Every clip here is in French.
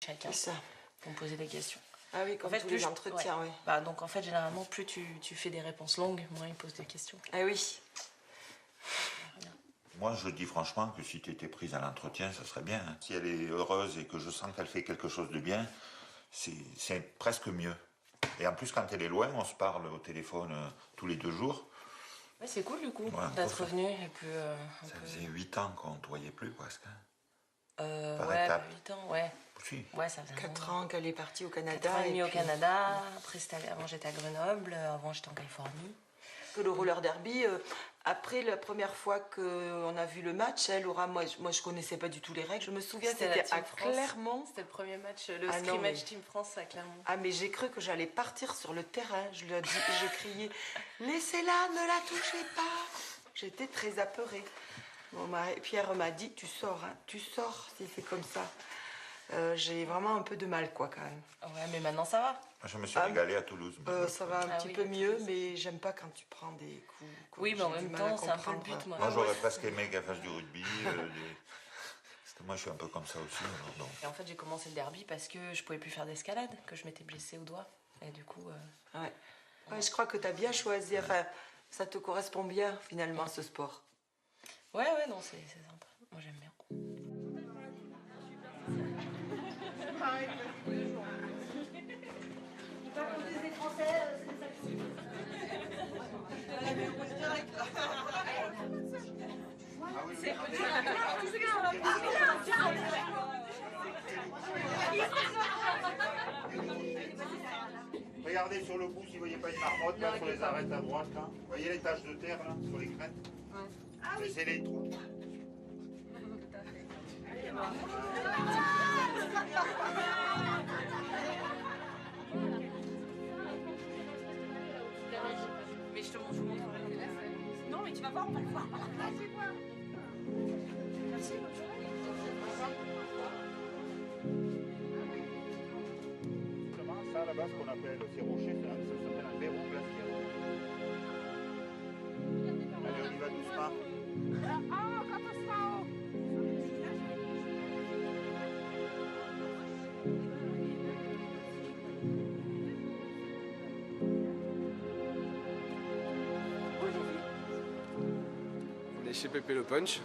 chacun. C'est ça. Pour me poser des questions. Ah oui, comme en fait, tous les entretiens, oui. Bah, donc en fait, généralement, plus tu fais des réponses longues, moins ils posent des questions. Ah oui. Moi, je dis franchement que si tu étais prise à l'entretien, ça serait bien. Si elle est heureuse et que je sens qu'elle fait quelque chose de bien, c'est presque mieux. Et en plus, quand elle est loin, on se parle au téléphone tous les 2 jours. Ouais, c'est cool du coup, ouais, d'être revenu. Et puis, ça faisait 8 ans qu'on ne te voyait plus presque. Ouais, étape. 8 ans, ouais. Si. Ouais, ça faisait 4 ans qu'elle est partie au Canada. 4 ans et demi au Canada. Après, avant j'étais à Grenoble. Avant j'étais en Californie. Que le roller derby, après la première fois qu'on a vu le match, Laura, moi je connaissais pas du tout les règles. Je me souviens, c'était à Clermont. C'était le premier match, le scrimmage Team France à Clermont. Ah mais j'ai cru que j'allais partir sur le terrain. Je criais, laissez-la, ne la touchez pas. J'étais très apeurée. Bon, Pierre m'a dit, tu sors si c'est comme ça. J'ai vraiment un peu de mal, quoi, quand même. Ouais, mais maintenant ça va. Je me suis régalée à Toulouse. Ça va un petit peu mieux, mais j'aime pas quand tu prends des coups. Oui, mais en même temps, c'est un peu le but, moi. Moi, j'aurais presque aimé qu'elle fasse du rugby. Parce que moi, je suis un peu comme ça aussi. Donc. Et en fait, j'ai commencé le derby parce que je pouvais plus faire d'escalade, que je m'étais blessée au doigt. Et du coup... Ouais, je crois que tu as bien choisi. Enfin, ça te correspond bien, finalement, ce sport. Ouais, non, c'est sympa. Moi, j'aime bien. Pas comme des Français, c'est ça que Regardez sur le pouce, si vous voyez pas une marmotte, là, sur les arêtes à droite, là. Vous voyez les taches de terre, là, sur les crêtes? Ouais. Ah oui. C'est les trous. Mais je te montre. Non, mais tu vas voir, on va le voir. Merci, bonne journée. Ça, là-bas, ce qu'on appelle ces rochers, ça s'appelle un verrou glaciaire. Allez, on y va doucement. Ah, quand on sera haut. On est chez Pépé Le Punch.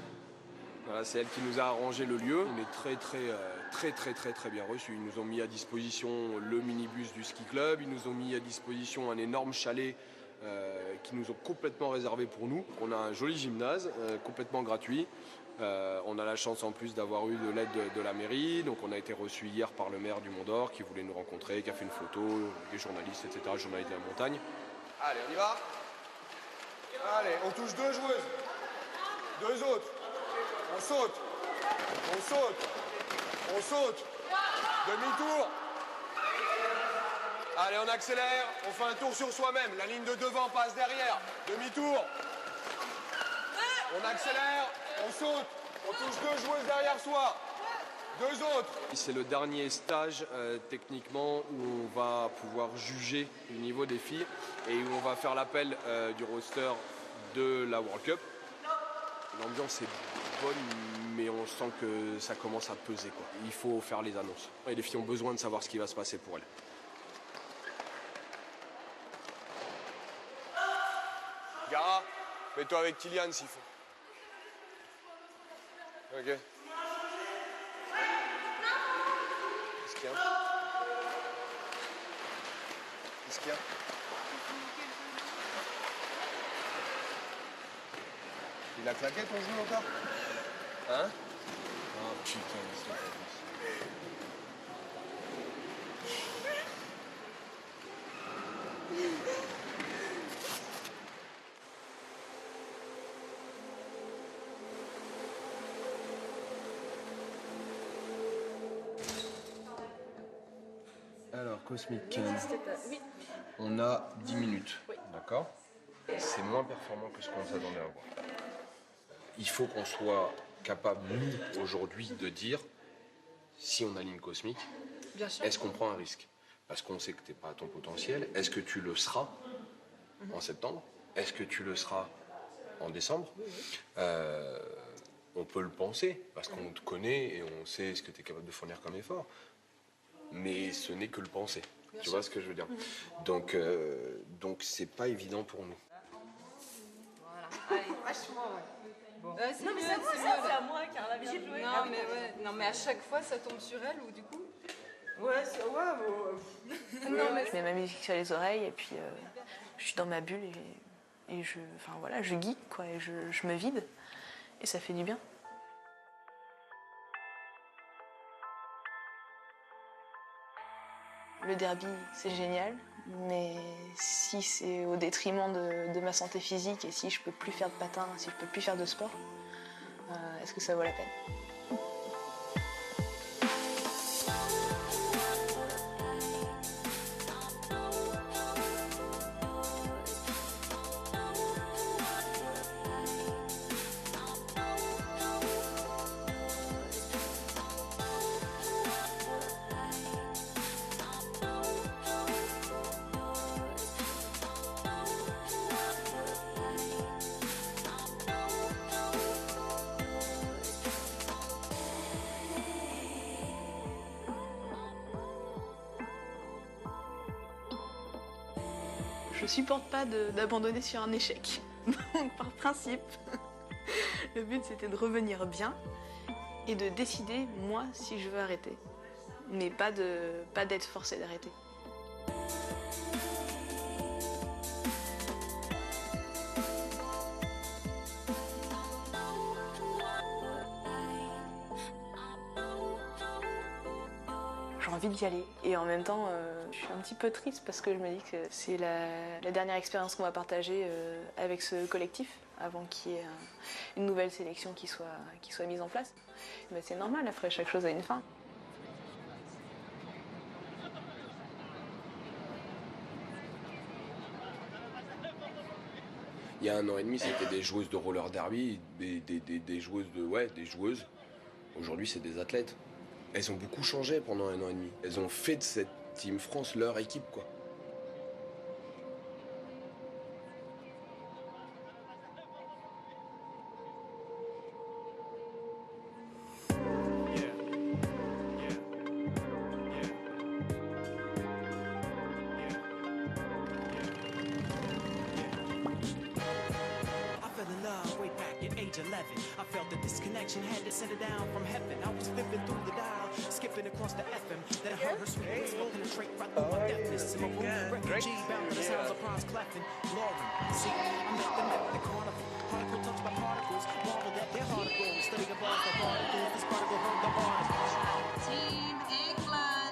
Voilà, c'est elle qui nous a arrangé le lieu. On est très bien reçus. Ils nous ont mis à disposition le minibus du ski club. Ils nous ont mis à disposition un énorme chalet qui nous ont complètement réservé pour nous. On a un joli gymnase complètement gratuit. On a la chance en plus d'avoir eu de l'aide de la mairie. Donc on a été reçus hier par le maire du Mont d'Or qui voulait nous rencontrer, qui a fait une photo, des journalistes, etc. Journalistes de la montagne. Allez, on y va. Allez, on touche 2 joueuses. 2 autres. On saute. Demi-tour. Allez, on accélère. On fait un tour sur soi-même. La ligne de devant passe derrière. Demi-tour. On accélère. On saute. On touche 2 joueuses derrière soi. 2 autres. C'est le dernier stage techniquement où on va pouvoir juger le niveau des filles et où on va faire l'appel du roster de la World Cup. L'ambiance est bonne, mais on sent que ça commence à peser, quoi. Il faut faire les annonces. Et les filles ont besoin de savoir ce qui va se passer pour elles. Gara, mets-toi avec Kylian s'il faut. Ok. Qu'est-ce qu'il y a? Qu'est-ce qu'il y a? Il a claqué ton genou encore? Hein? Oh putain, c'est pas possible. Alors, Cosmic Ken, on a 10 minutes, d'accord? C'est moins performant que ce qu'on s'attendait à voir. Il faut qu'on soit capable, nous, aujourd'hui, de dire si on aligne Cosmic, est-ce qu'on prend un risque? Parce qu'on sait que tu n'es pas à ton potentiel. Est-ce que tu le seras en septembre? Est-ce que tu le seras en décembre? On peut le penser, parce qu'on te connaît et on sait ce que tu es capable de fournir comme effort. mais ce n'est que le penser. Tu vois ce que je veux dire? Donc c'est pas évident pour nous. Voilà. Allez, vachement, ouais. Bon. Non, mais c'est moi, c'est à moi car la visite jouée. Non, mais ouais. Non, mais à chaque fois, ça tombe sur elle ou du coup? Ouais, Non, mais Je mets ma musique sur les oreilles et puis je suis dans ma bulle et je geek quoi, et je me vide et ça fait du bien. Le derby, c'est génial, mais si c'est au détriment de ma santé physique et si je peux plus faire de patin, si je peux plus faire de sport, est-ce que ça vaut la peine? Je supporte pas d'abandonner sur un échec. Donc par principe, le but c'était de revenir bien et de décider moi si je veux arrêter. Mais pas d'être forcé d'arrêter. J'ai envie d'y aller. Et en même temps, je suis un petit peu triste parce que je me dis que c'est la dernière expérience qu'on va partager avec ce collectif avant qu'il y ait une nouvelle sélection qui soit mise en place. Mais c'est normal, après chaque chose a une fin. Il y a 1 an et demi, c'était des joueuses de roller derby, des joueuses des joueuses. Aujourd'hui, c'est des athlètes. Elles ont beaucoup changé pendant 1 an et demi. Elles ont fait de cette Team France leur équipe, quoi. age 11. I felt the disconnection, had to send it down from heaven. I was flipping through the dial, skipping across the FM. Then I heard her sweet whisper penetrate right through my deafness. I'm a wounded refugee bound to the sounds of bronze cleffing. Lauren, see, I'm at the carnival. Particle touched by particles, marveled at their particles. Studying above the particles, this particle heard the particles. Team England.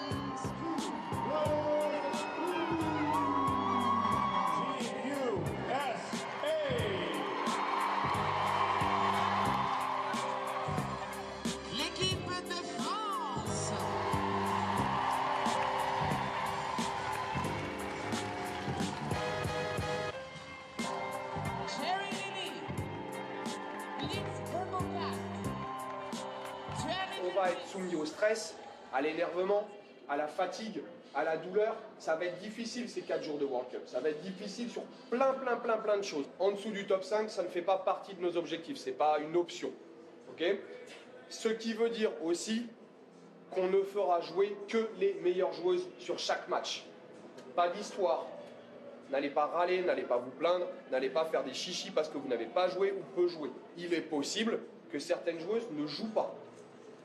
L'équipe de France. Jerry Lilly. Blitz Turbo 4. On va être soumis au stress, à l'énervement, à la fatigue, à la douleur. Ça va être difficile ces 4 jours de World Cup. Ça va être difficile sur plein de choses. En dessous du top 5, ça ne fait pas partie de nos objectifs. C'est pas une option. Ok ? Ce qui veut dire aussi qu'on ne fera jouer que les meilleures joueuses sur chaque match. Pas d'histoire. N'allez pas râler, n'allez pas vous plaindre, n'allez pas faire des chichis parce que vous n'avez pas joué ou peu joué. Il est possible que certaines joueuses ne jouent pas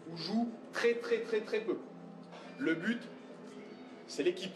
ou jouent très peu. Le but, c'est l'équipe.